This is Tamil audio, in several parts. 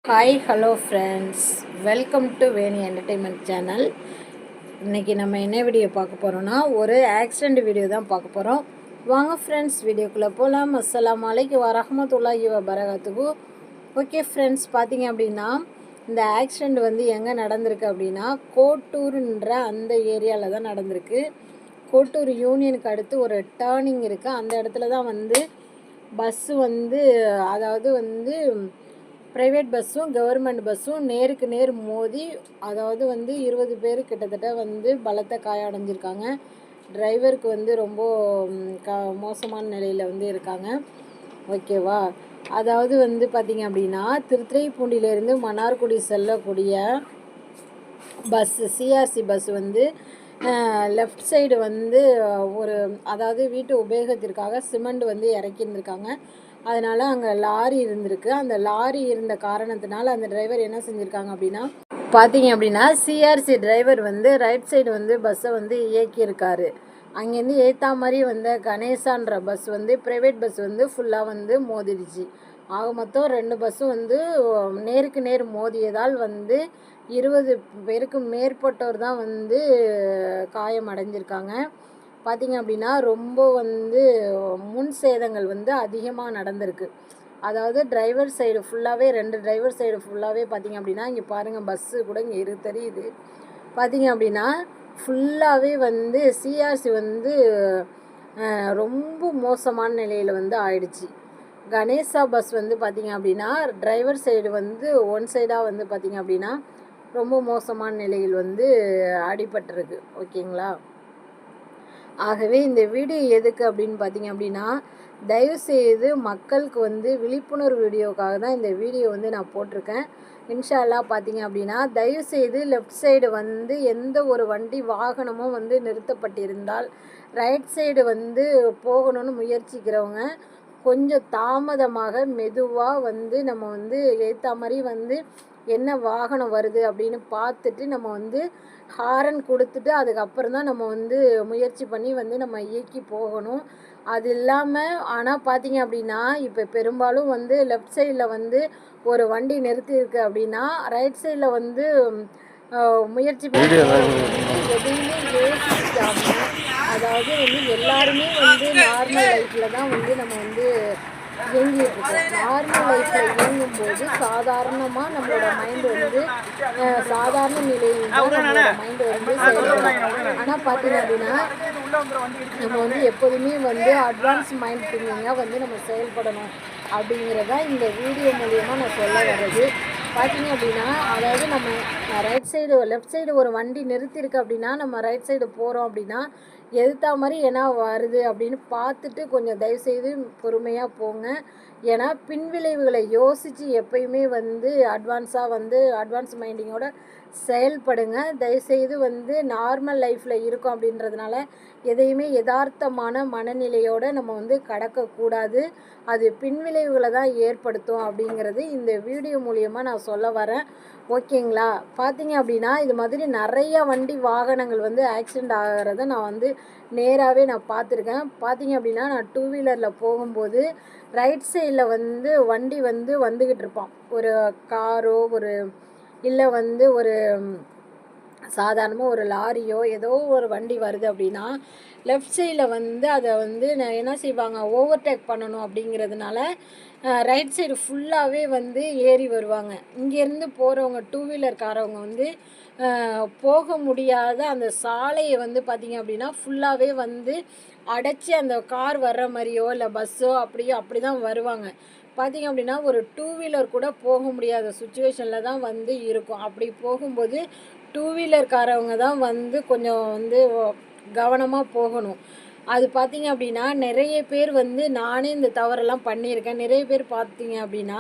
Hi hello friends, welcome to Veni entertainment channel. இன்றைக்கி நம்ம என்ன வீடியோ பார்க்க போகிறோன்னா ஒரு ஆக்சிடெண்ட் வீடியோ தான் பார்க்க போகிறோம். வாங்க ஃப்ரெண்ட்ஸ், வீடியோக்குள்ளே போகலாம். அஸ்ஸலாமு அலைக்கும் வரஹ்மத்துல்லாஹி வபரகாத்துஹு. ஓகே ஃப்ரெண்ட்ஸ், பார்த்தீங்க அப்படின்னா இந்த ஆக்சிடெண்ட் எங்கே நடந்திருக்கு அப்படின்னா கோட்டூர்ன்ற அந்த ஏரியாவில் தான் நடந்திருக்கு. கோட்டூர் யூனியனுக்கு அடுத்து ஒரு டேர்னிங் இருக்குது. அந்த இடத்துல தான் பஸ்ஸு அதாவது ப்ரைவேட் பஸ்ஸும் கவர்மெண்ட் பஸ்ஸும் நேருக்கு நேர் மோதி, அதாவது 20 பேர் கிட்டத்தட்ட பலத்த காயம் அடைஞ்சிருக்காங்க. டிரைவருக்கு ரொம்ப மோசமான நிலையில் இருக்காங்க. ஓகேவா? அதாவது பார்த்திங்க அப்படின்னா திருத்துறைப்பூண்டியிலேருந்து மன்னார்குடி செல்லக்கூடிய bus CRC bus left side ஒரு அதாவது வீட்டு உபயோகத்திற்காக சிமெண்ட் இறக்கியிருந்திருக்காங்க. அதனால் அங்கே லாரி இருந்திருக்கு. அந்த லாரி இருந்த காரணத்தினால அந்த டிரைவர் என்ன செஞ்சுருக்காங்க அப்படின்னா பார்த்தீங்க அப்படின்னா சிஆர்சி டிரைவர் ரைட் சைடு பஸ்ஸை இயக்கியிருக்காரு. அங்கேருந்து ஏற்றா மாதிரி கணேசான்ற பஸ் ப்ரைவேட் பஸ் ஃபுல்லாக மோதிடுச்சு. ஆக மொத்தம் 2 பஸ்ஸும் நேருக்கு நேர் மோதியதால் 20 பேருக்கு மேற்பட்டோர் தான் காயம் அடைஞ்சிருக்காங்க. பார்த்திங்க அப்படின்னா ரொம்ப முன் சேதங்கள் அதிகமாக நடந்திருக்கு. அதாவது டிரைவர் சைடு ஃபுல்லாகவே 2 டிரைவர் சைடு ஃபுல்லாகவே பார்த்திங்க அப்படின்னா இங்கே பாருங்கள், பஸ்ஸு கூட இங்கே தெரியுது. பார்த்திங்க அப்படின்னா ஃபுல்லாகவே சிஆர்சி ரொம்ப மோசமான நிலையில் ஆயிடுச்சு. கணேசா பஸ் பார்த்திங்க அப்படின்னா டிரைவர் சைடு ஒன் சைடாக பார்த்திங்க அப்படின்னா ரொம்ப மோசமான நிலையில் அடிபட்டிருக்கு. ஓகேங்களா? ஆகவே இந்த வீடியோ எதுக்கு அப்படின்னு பார்த்தீங்க அப்படின்னா தயவுசெய்து மக்களுக்கு விழிப்புணர்வு வீடியோக்காக தான் இந்த வீடியோ நான் போட்டிருக்கேன். இன்ஷா அல்லாஹ் பார்த்தீங்க அப்படின்னா தயவுசெய்து லெஃப்ட் சைடு எந்த ஒரு வண்டி வாகனமும் நிறுத்தப்பட்டிருந்தால் ரைட் சைடு போகணும்னு முயற்சிக்கிறவங்க கொஞ்சம் தாமதமாக மெதுவாக நம்ம ஏற்ற மாதிரி என்ன வாகனம் வருது அப்படின்னு பார்த்துட்டு நம்ம ஹாரன் கொடுத்துட்டு அதுக்கப்புறம் தான் நம்ம முயற்சி பண்ணி நம்ம இயக்கி போகணும். அது இல்லாமல் ஆனால் பார்த்தீங்க அப்படின்னா இப்போ பெரும்பாலும் லெஃப்ட் சைடில் ஒரு வண்டி நிறுத்தியிருக்கு அப்படின்னா ரைட் சைடில் முயற்சி பண்ணி எதையுமே யோசிக்காமல், அதாவது எல்லாருமே நார்மல் லைஃப்பில் தான் நம்ம இயங்கிட்டுருக்கோம். நார்மல் லைஃப்பில் இயங்கும்போது சாதாரணமாக நம்மளோட மைண்டு சாதாரண நிலையில் தான் நம்மளோட மைண்டு செயல்படும். ஆனால் பார்த்தீங்க அப்படின்னா நம்ம எப்போதுமே அட்வான்ஸ் மைண்ட் திங்கிங்காக நம்ம செயல்படணும் அப்படிங்கிறதா இந்த வீடியோ மூலியமாக நான் சொல்ல வர்றது. பார்த்தீங்க அப்படின்னா அதாவது நம்ம ரைட் சைடு லெஃப்ட் சைடு ஒரு வண்டி நிறுத்தியிருக்கு அப்படின்னா நம்ம ரைட் சைடு போகிறோம் அப்படின்னா எதுத்தா மாதிரி என்ன வருது அப்படின்னு பார்த்துட்டு கொஞ்சம் தயவுசெய்து பொறுமையாக போங்க. ஏன்னா பின்விளைவுகளை யோசித்து எப்பயுமே அட்வான்ஸாக அட்வான்ஸ் மைண்டிங்கோட செயல்படுங்க. தயவுசெய்து நார்மல் லைஃப்பில் இருக்கும் அப்படின்றதுனால எதையுமே யதார்த்தமான மனநிலையோடு நம்ம கடக்கக்கூடாது. அது பின்விளைவுகளை தான் ஏற்படுத்தும் அப்படிங்கிறது இந்த வீடியோ மூலியமாக நான் சொல்ல வரேன். ஓகேங்களா? பார்த்தீங்க அப்படின்னா இது மாதிரி நிறைய வண்டி வாகனங்கள் ஆக்சிடெண்ட் ஆகிறத நான் நேராகவே நான் பார்த்துருக்கேன். பார்த்தீங்க அப்படின்னா நான் 2 வீலரில் போகும்போது ரைட் சைடில் வண்டி வந்துக்கிட்டு இருப்பான். ஒரு காரோ ஒரு இல்லை ஒரு சாதாரணமாக ஒரு லாரியோ ஏதோ ஒரு வண்டி வருது அப்படின்னா லெஃப்ட் சைடில் அதை என்ன செய்வாங்க, ஓவர்டேக் பண்ணணும் அப்படிங்கிறதுனால ரைட் சைடு ஃபுல்லாகவே ஏறி வருவாங்க. இங்கேருந்து போகிறவங்க 2 வீலர்காரவங்க போக முடியாத அந்த சாலையை பார்த்திங்க அப்படின்னா ஃபுல்லாகவே அடைச்சி அந்த கார் வர்ற மாதிரியோ இல்லை பஸ்ஸோ அப்படி தான் வருவாங்க. பார்த்திங்க அப்படின்னா ஒரு 2 வீலர் கூட போக முடியாத சுச்சுவேஷனில் தான் இருக்கும். அப்படி போகும்போது 2 வீலர்காரவங்க தான் கொஞ்சம் கவனமாக போகணும். அது பார்த்திங்க அப்படின்னா நிறைய பேர் நானே இந்த தவறெல்லாம் பண்ணியிருக்கேன். நிறைய பேர் பார்த்திங்க அப்படின்னா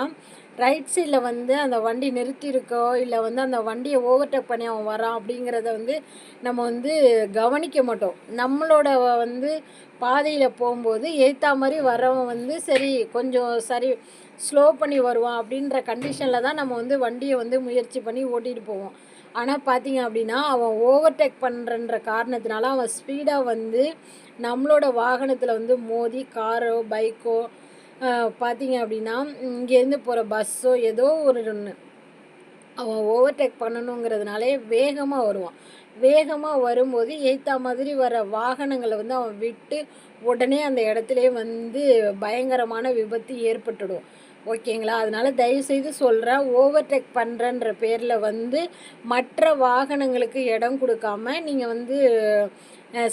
ரைட் சைடில் அந்த வண்டி நிறுத்தியிருக்கோ இல்லை அந்த வண்டியை ஓவர்டேக் பண்ணி அவன் வரான் அப்படிங்கிறத நம்ம கவனிக்க மாட்டோம். நம்மளோட பாதையில் போகும்போது ஏற்றா மாதிரி வரவன் சரி கொஞ்சம் ஸ்லோ பண்ணி வருவான் அப்படின்ற கண்டிஷனில் தான் நம்ம வண்டியை முயற்சி பண்ணி ஓட்டிகிட்டு போவோம். ஆனால் பார்த்திங்க அப்படின்னா அவன் ஓவர்டேக் பண்ணுறன்ற காரணத்தினால அவன் ஸ்பீடாக நம்மளோட வாகனத்தில் மோதி காரோ பைக்கோ பார்த்திங்க அப்படின்னா இங்கேருந்து போகிற பஸ்ஸோ ஏதோ ஒரு அவன் ஓவர்டேக் பண்ணணுங்கிறதுனாலே வேகமாக வருவான். வேகமாக வரும்போது எய்த்தா மாதிரி வர வாகனங்களை வந்து அவன் விட்டு உடனே அந்த இடத்துலயே வந்து பயங்கரமான விபத்து ஏற்பட்டுடும். ஓகேங்களா? அதனால தயவுசெய்து சொல்கிறேன், ஓவர்டேக் பண்ணுறன்ற பேரில் வந்து மற்ற வாகனங்களுக்கு இடம் கொடுக்காம நீங்கள் வந்து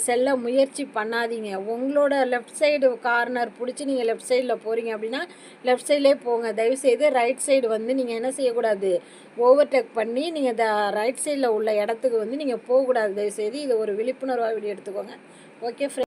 செல்ல முயற்சி பண்ணாதீங்க. உங்களோட லெஃப்ட் சைடு கார்னர் பிடிச்சி நீங்கள் லெஃப்ட் சைடில் போகிறீங்க அப்படின்னா லெஃப்ட் சைட்லேயே போங்க. தயவுசெய்து ரைட் சைடு வந்து நீங்கள் என்ன செய்யக்கூடாது, ஓவர்டேக் பண்ணி நீங்கள் ரைட் சைடில் உள்ள இடத்துக்கு வந்து நீங்கள் போகக்கூடாது. தயவுசெய்து இது ஒரு விழிப்புணர்வாக வீடியோ எடுத்துக்கோங்க. Okay friend.